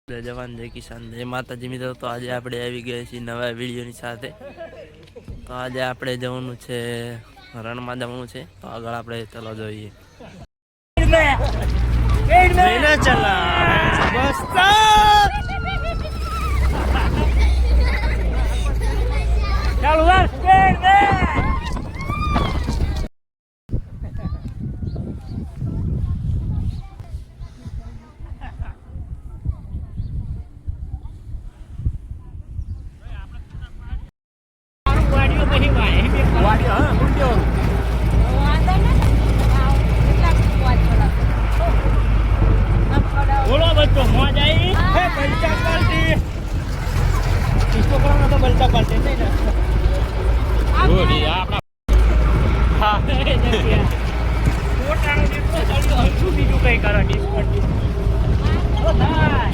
જય જવાન જય કિસાન જય માતાજી મિત્રો। તો આજે આપણે આવી ગયા છીએ નવા વિડીયોની સાથે। તો આજે આપણે જવાનું છે રણમાં જવાનું છે। તો આગળ આપણે ચાલો જોઈએ। बोलो बच्चों मौज आई है बलचा पार्टी इसको करना तो बलचा पार्टी नहीं ना गोली आपका हां कोटानो देखो जल्दी हरसु बीजू कई करा डिस्कट ओ भाई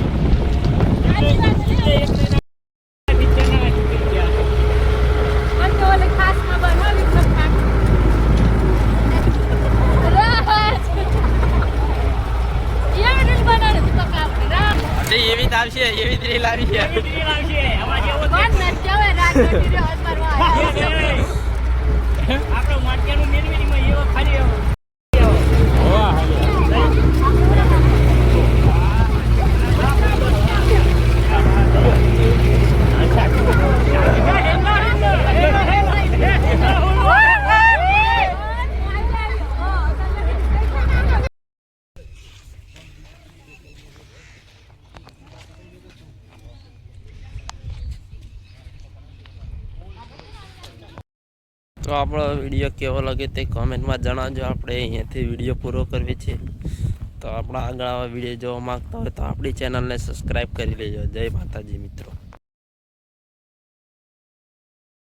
એવી આવશે એવી રીલ આવી છે આપણો માર્કેટનું મેનવીમાં એવો ખાલી तो આપણો વિડીયો કેવો લાગે તે કમેન્ટમાં જણાવજો। આપણે અહીંયાથી વિડીયો પૂરો કરવી છે। તો આપણા આગળ આવા વિડીયો જોવા માંગતા હોય તો આપણી ચેનલને સબસ્ક્રાઈબ કરી લેજો। જય માતાજી મિત્રો।